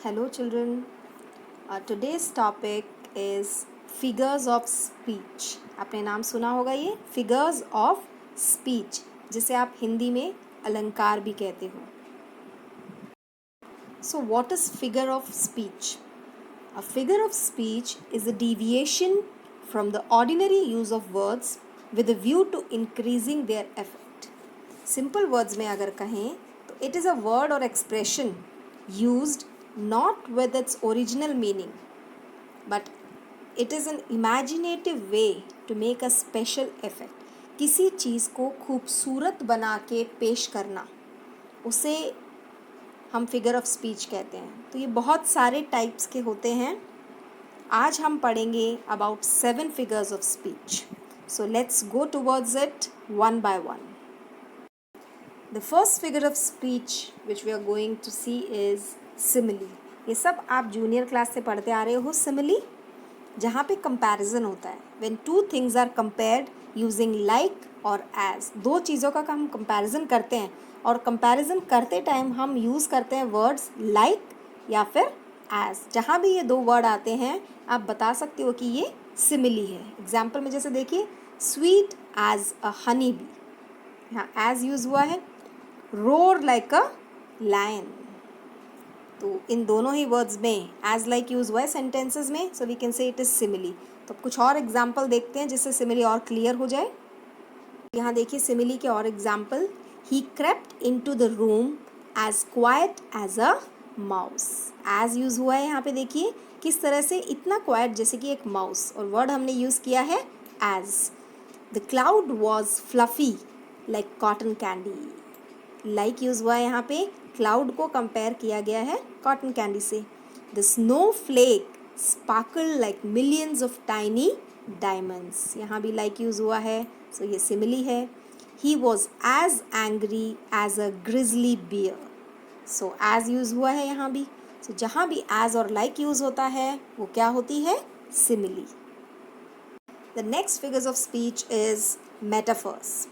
Hello children. Today's topic is figures of speech. आपने नाम सुना होगा ये figures of speech, जिसे आप हिंदी में अलंकार भी कहते हो. So what is figure of speech? A figure of speech is a deviation from the ordinary use of words with a view to increasing their effect. Simple words में अगर कहें तो it is a word or expression used not with its original meaning, but it is an imaginative way to make a special effect. किसी चीज़ को खूबसूरत बना के पेश करना, उसे हम फिगर ऑफ स्पीच कहते हैं. तो ये बहुत सारे टाइप्स के होते हैं. आज हम पढ़ेंगे about 7 figures of speech. So let's go towards it one by one. The first figure of speech which we are going to see is simile. ये सब आप जूनियर क्लास से पढ़ते आ रहे हो. simile जहाँ पे कंपैरिजन होता है. When two things are compared using like और as, दो चीज़ों का हम कंपैरिजन करते हैं और कंपैरिजन करते टाइम हम यूज़ करते हैं वर्ड्स like या फिर as. जहाँ भी ये दो वर्ड आते हैं आप बता सकते हो कि ये simile है. एग्जाम्पल में जैसे देखिए sweet as a honey bee, यहाँ as यूज़ हुआ है. roar like a lion, तो इन दोनों ही वर्ड्स में as like यूज़ हुआ है सेंटेंसेस में. So we can say it is simile. तो कुछ और एग्जाम्पल देखते हैं जिससे सिमिली और क्लियर हो जाए. यहाँ देखिए सिमिली के और example. He crept into the room as quiet as a mouse. as use हुआ है यहाँ पे. देखिए किस तरह से इतना क्वाइट जैसे कि एक माउस, और वर्ड हमने यूज़ किया है as. the cloud was fluffy like cotton candy. Like use हुआ है यहाँ पे. क्लाउड को कंपेयर किया गया है कॉटन कैंडी से. The snowflake sparkle like millions of tiny diamonds. यहाँ भी लाइक यूज़ हुआ है. सो ये सिमिली है. He was as angry as a grizzly bear. So as use हुआ है यहाँ भी. सो जहाँ भी एज और लाइक यूज़ होता है वो क्या होती है? Simile. The next figures of speech is metaphors.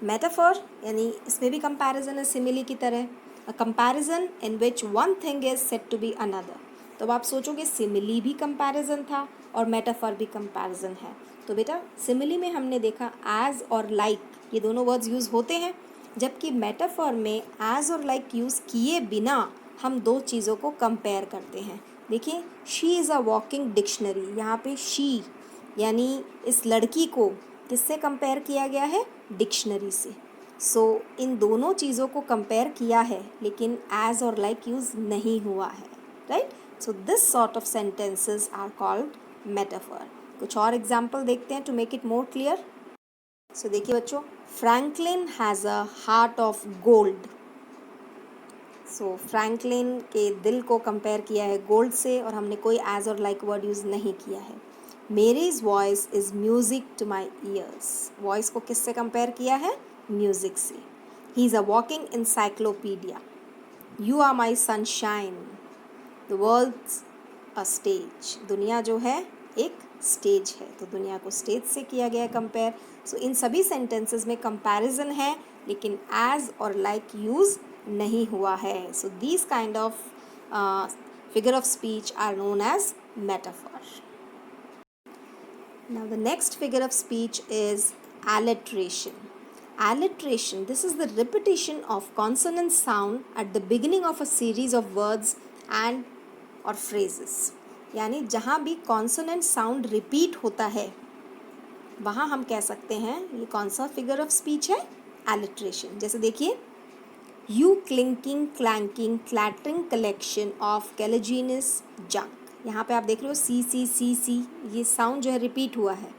Metaphor यानी इसमें भी कंपैरिजन है सिमिली की तरह. A comparison in which one thing is said to be another. तो अब आप सोचोगे सिमिली भी कंपैरिजन था और मेटाफर भी कंपैरिजन है. तो बेटा सिमिली में हमने देखा एज और लाइक ये दोनों वर्ड्स यूज़ होते हैं, जबकि मेटाफर में एज और लाइक यूज़ किए बिना हम दो चीज़ों को कंपेयर करते हैं. देखिए she is a walking dictionary. यहाँ पे शी यानी इस लड़की को किससे कंपेयर किया गया है? डिक्शनरी से. सो इन दोनों चीज़ों को कंपेयर किया है लेकिन एज और लाइक यूज़ नहीं हुआ है. Right. So this sort of sentences are called metaphor. कुछ और एग्जाम्पल देखते हैं to make it more clear. So देखिए बच्चों, Franklin has a heart of gold. So Franklin के दिल को कंपेयर किया है गोल्ड से और हमने कोई एज और लाइक वर्ड यूज़ नहीं किया है. Mary's voice is music to my ears. Voice को किससे कंपेयर किया है? म्यूज़िक से. He is a walking encyclopedia. You are my sunshine. The world's a stage. दुनिया जो है एक स्टेज है, तो दुनिया को स्टेज से किया गया है कंपेयर. सो इन सभी सेंटेंसेस में कंपैरिजन है लेकिन एज और लाइक यूज़ नहीं हुआ है. So these kind of figure of speech are known as metaphor. Now the next figure of speech is alliteration. Alliteration, this is the repetition of consonant sound at the beginning of a series of words and or phrases. यानी जहाँ भी consonant sound repeat होता है वहाँ हम कह सकते हैं ये कौन सा figure of speech है? alliteration. जैसे देखिए you clinking, clanking, clattering collection of collagenous junk. यहाँ पे आप देख रहे हो सी सी सी सी, ये साउंड जो है रिपीट हुआ है.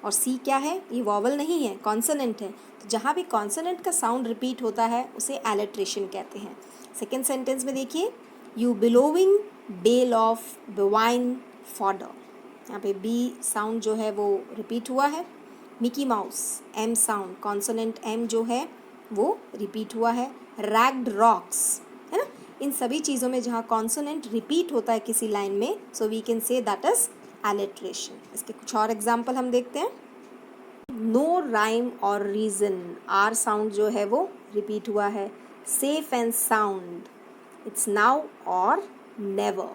और सी क्या है? ये वॉवल नहीं है, कॉन्सोनेंट है. तो जहाँ भी कॉन्सोनेंट का साउंड रिपीट होता है उसे एलिट्रेशन कहते हैं. सेकेंड सेंटेंस में देखिए यू बिलोविंग बेल ऑफ बवाइन फॉडर. यहाँ पे बी साउंड जो है वो रिपीट हुआ है. Mickey Mouse M sound, consonant M जो है वो रिपीट हुआ है. रैग्ड रॉक्स है ना. इन सभी चीज़ों में जहाँ कॉन्सोनेंट रिपीट होता है किसी लाइन में, so we can say that is alliteration. इसके कुछ और एग्जाम्पल हम देखते हैं. No rhyme or reason, R sound जो है वो रिपीट हुआ है. Safe and sound, it's now or never.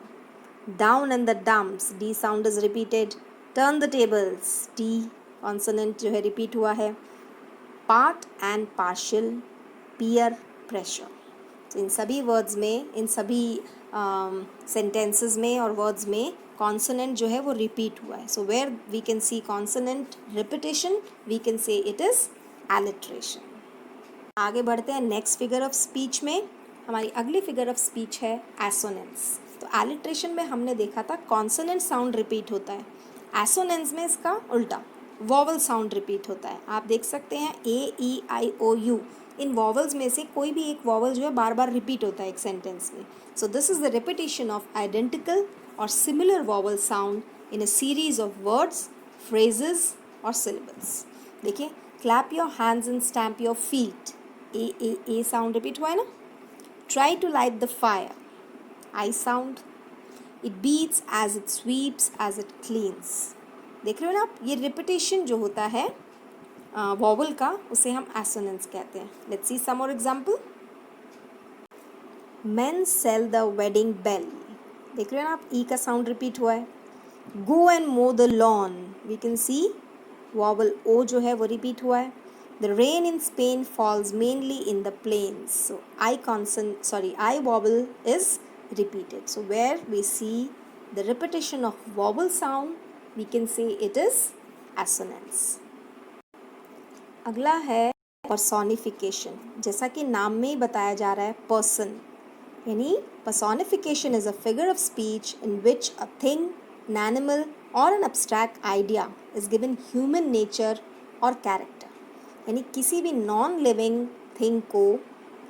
Down in the dumps, D sound is repeated. Turn the tables, T consonant जो है repeat हुआ है. Part and partial, peer pressure. So इन सभी words में, इन सभी sentences में और words में consonant जो है वो repeat हुआ है. So where we can see consonant repetition, we can say it is alliteration. आगे बढ़ते हैं नेक्स्ट फिगर ऑफ स्पीच में. हमारी अगली फिगर ऑफ स्पीच है एसोनेंस. तो एलिट्रेशन में हमने देखा था कॉन्सोनेंट साउंड रिपीट होता है. एसोनेंस में इसका उल्टा वॉवल साउंड रिपीट होता है. आप देख सकते हैं ए ई आई ओ यू, इन वॉवल्स में से कोई भी एक वॉवल जो है बार बार रिपीट होता है एक सेंटेंस में. So this is the repetition of identical और similar vowel sound in a series of words, phrases और सिलेबल्स. देखिए, clap your hands and stamp your feet. A sound repeat हुआ है ना. Try to light the fire, I sound. It beats as it sweeps as it cleans. देख रहे हो ना आप, ये रिपीटेशन जो होता है वॉवल का, उसे हम एसोनेंस कहते हैं. Let's see some more example. Men sell the wedding bell. देख रहे हो ना आप, ई का साउंड रिपीट हुआ है. Go and mow the lawn. We can see vowel O जो है वो रिपीट हुआ है. The rain in Spain falls mainly in the plains. So I vowel is repeated. So where we see the repetition of vowel sound, we can say it is assonance. अगला है personification. जैसा कि नाम में ही बताया जा रहा है person, यानी personification is a figure of speech in which a thing, an animal or an abstract idea is given human nature or character. यानी किसी भी नॉन लिविंग थिंग को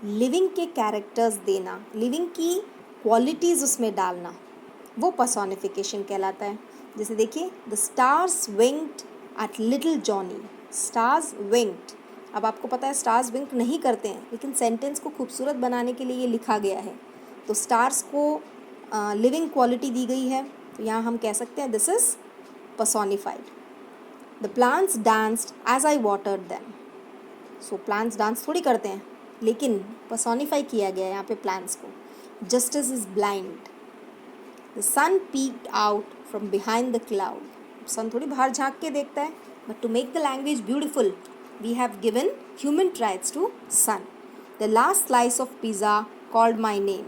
लिविंग के कैरेक्टर्स देना, लिविंग की क्वालिटीज़ उसमें डालना, वो पर्सोनिफिकेशन कहलाता है. जैसे देखिए, the stars winked at little Johnny. Stars winked. अब आपको पता है स्टार्स विंक नहीं करते हैं, लेकिन सेंटेंस को खूबसूरत बनाने के लिए ये लिखा गया है. तो स्टार्स को लिविंग क्वालिटी दी गई है, तो यहाँ हम कह सकते हैं this is personified. The plants danced as I watered them. So plants dance थोड़ी करते हैं, लेकिन पर्सोनिफाई किया गया है यहाँ पे प्लांट्स को. Justice is blind. The sun peeped out from behind the cloud. Sun थोड़ी बाहर झाँक के देखता है, but to make the language beautiful we have given human traits to sun. The last slice of pizza called my name.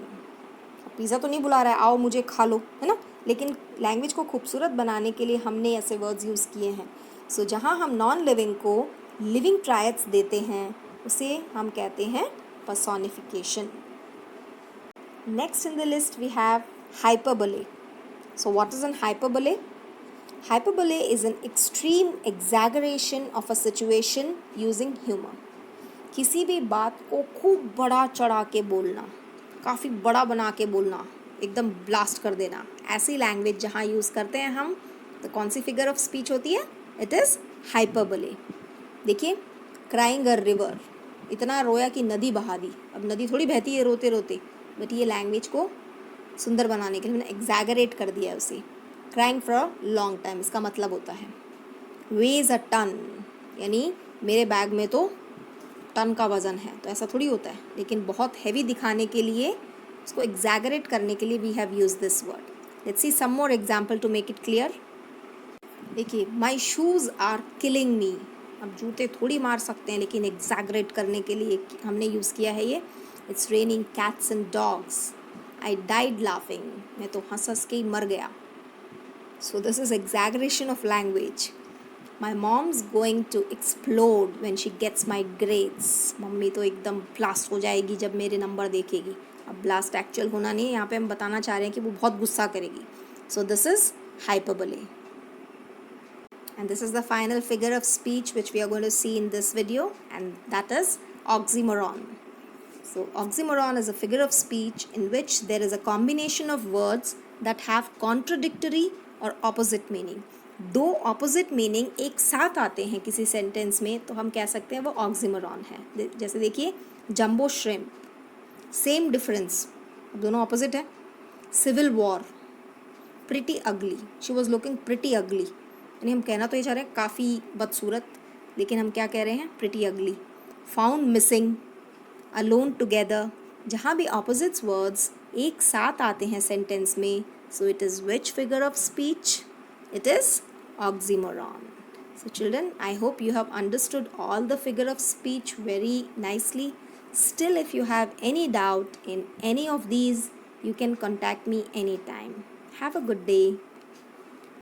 Pizza तो नहीं बुला रहा है आओ मुझे खा लो, है ना, लेकिन लैंग्वेज को खूबसूरत बनाने के लिए हमने ऐसे वर्ड्स यूज़ किए हैं. सो जहाँ हम नॉन लिविंग को लिविंग ट्रायट्स देते हैं, उसे हम कहते हैं personification. Next in the list we have hyperbole. So what is an hyperbole? Hyperbole is an extreme exaggeration of a situation using humour. किसी भी बात को खूब बड़ा चढ़ा के बोलना, काफ़ी बड़ा बना के बोलना, एकदम ब्लास्ट कर देना, ऐसी लैंग्वेज जहाँ यूज़ करते हैं हम, तो कौन सी फिगर ऑफ स्पीच होती है? It is hyperbole. देखिए, क्राइंग अ रिवर, इतना रोया कि नदी बहा दी. अब नदी थोड़ी बहती है रोते रोते, बट ये लैंग्वेज को सुंदर बनाने के लिए मैंने एग्जैगरेट कर दिया है उसे. Crying for a long time, इसका मतलब होता है. वेज अ टन, यानी मेरे बैग में तो टन का वज़न है, तो ऐसा थोड़ी होता है, लेकिन बहुत हैवी दिखाने के लिए, उसको एग्जैगरेट करने के लिए we have use this word. Let's see some more example to make it clear. देखिए, my shoes are killing me. अब जूते थोड़ी मार सकते हैं, लेकिन एग्जैगरेट करने के लिए हमने यूज़ किया है ये. It's raining cats and dogs. I died laughing, मैं तो हंस हंस के ही मर गया. So this is exaggeration of language. My mom's going to explode when she gets my grades. Mummy तो एकदम ब्लास्ट हो जाएगी जब मेरे नंबर देखेगी. अब ब्लास्ट एक्चुअल होना नहीं है, यहाँ पे हम बताना चाह रहे हैं कि वो बहुत गुस्सा करेगी. सो this is hyperbole. And this is the final figure of speech which we are going to see in this video, and that is oxymoron. So oxymoron is a figure of speech in which there is a combination of words that have contradictory or opposite meaning. दो opposite meaning एक साथ आते हैं किसी sentence में, तो हम कह सकते हैं वो oxymoron है. जैसे देखिए, jumbo shrimp, same difference, दोनों opposite है. civil war, pretty ugly, she was looking pretty ugly. यानी हम कहना तो ये चाह रहे हैं काफ़ी बदसूरत, लेकिन हम क्या कह रहे हैं? प्रिटी अगली. Found missing, alone together. जहाँ भी ऑपोजिट्स वर्ड्स एक साथ आते हैं सेंटेंस में, so it is which figure of speech? It is oxymoron. So children, I hope you have understood all the figure of speech very nicely. Still, if you have any doubt in any of these, you can contact me anytime. Have a good day.